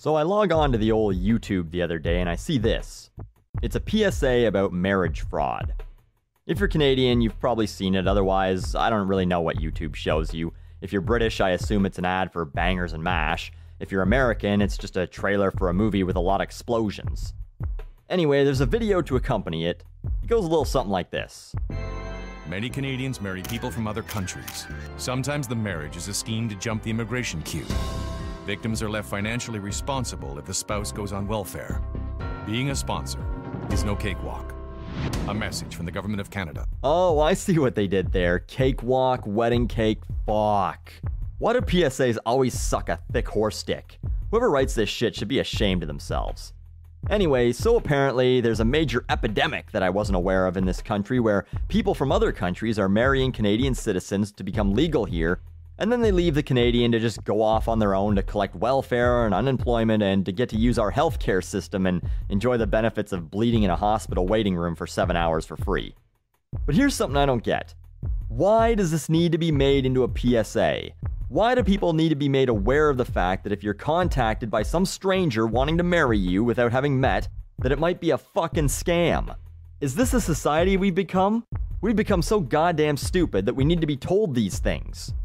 So I log on to the old YouTube the other day and I see this. It's a PSA about marriage fraud. If you're Canadian, you've probably seen it. Otherwise, I don't really know what YouTube shows you. If you're British, I assume it's an ad for bangers and mash. If you're American, it's just a trailer for a movie with a lot of explosions. Anyway, there's a video to accompany it. It goes a little something like this. Many Canadians marry people from other countries. Sometimes the marriage is a scheme to jump the immigration queue. Victims are left financially responsible if the spouse goes on welfare. Being a sponsor is no cakewalk. A message from the Government of Canada. Oh, I see what they did there. Cakewalk, wedding cake, fuck. Why do PSAs always suck a thick horse dick? Whoever writes this shit should be ashamed of themselves. Anyway, so apparently there's a major epidemic that I wasn't aware of in this country where people from other countries are marrying Canadian citizens to become legal here, and then they leave the Canadian to just go off on their own to collect welfare and unemployment and to get to use our healthcare system and enjoy the benefits of bleeding in a hospital waiting room for 7 hours for free. But here's something I don't get. Why does this need to be made into a PSA? Why do people need to be made aware of the fact that if you're contacted by some stranger wanting to marry you without having met, that it might be a fucking scam? Is this a society we've become? We've become so goddamn stupid that we need to be told these things.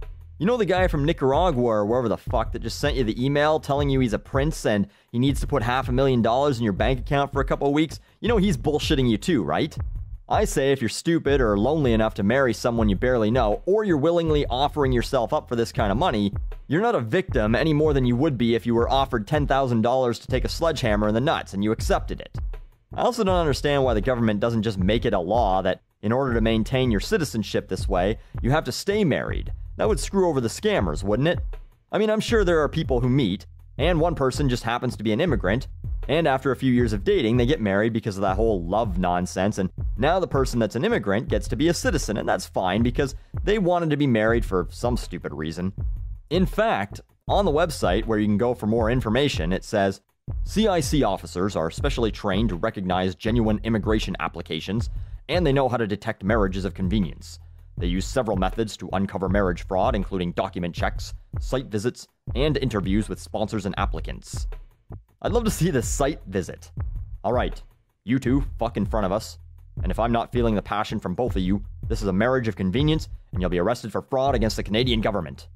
You know the guy from Nicaragua or wherever the fuck that just sent you the email telling you he's a prince and he needs to put $500,000 in your bank account for a couple of weeks? You know he's bullshitting you too, right? I say if you're stupid or lonely enough to marry someone you barely know, or you're willingly offering yourself up for this kind of money, you're not a victim any more than you would be if you were offered $10,000 to take a sledgehammer in the nuts and you accepted it. I also don't understand why the government doesn't just make it a law that in order to maintain your citizenship this way, you have to stay married. That would screw over the scammers, wouldn't it? I mean, I'm sure there are people who meet, and one person just happens to be an immigrant, and after a few years of dating, they get married because of that whole love nonsense, and now the person that's an immigrant gets to be a citizen, and that's fine because they wanted to be married for some stupid reason. In fact, on the website where you can go for more information, it says, CIC officers are specially trained to recognize genuine immigration applications, and they know how to detect marriages of convenience. They use several methods to uncover marriage fraud, including document checks, site visits, and interviews with sponsors and applicants. I'd love to see the site visit. Alright, you two, fuck in front of us. And if I'm not feeling the passion from both of you, this is a marriage of convenience, and you'll be arrested for fraud against the Canadian government.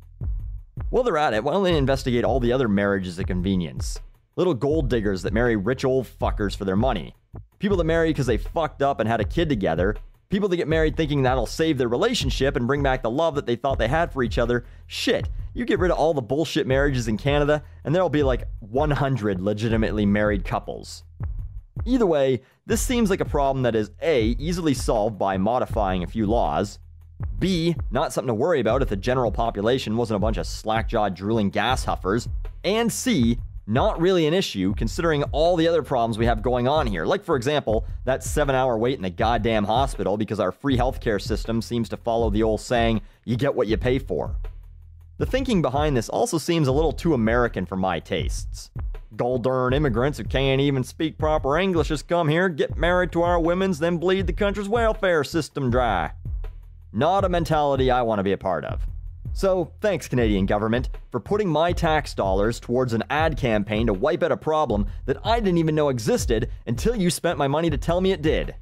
While they're at it, why don't they investigate all the other marriages of convenience? Little gold diggers that marry rich old fuckers for their money. People that marry because they fucked up and had a kid together. People that get married thinking that'll save their relationship and bring back the love that they thought they had for each other. Shit, you get rid of all the bullshit marriages in Canada, and there'll be like 100 legitimately married couples. Either way, this seems like a problem that is A, easily solved by modifying a few laws, B, not something to worry about if the general population wasn't a bunch of slack-jawed drooling gas huffers, and C, not really an issue considering all the other problems we have going on here. Like, for example, that 7-hour wait in the goddamn hospital because our free healthcare system seems to follow the old saying, you get what you pay for. The thinking behind this also seems a little too American for my tastes. Gold-darn immigrants who can't even speak proper English just come here, get married to our women's, then bleed the country's welfare system dry. Not a mentality I want to be a part of. So, thanks Canadian government for putting my tax dollars towards an ad campaign to wipe out a problem that I didn't even know existed until you spent my money to tell me it did.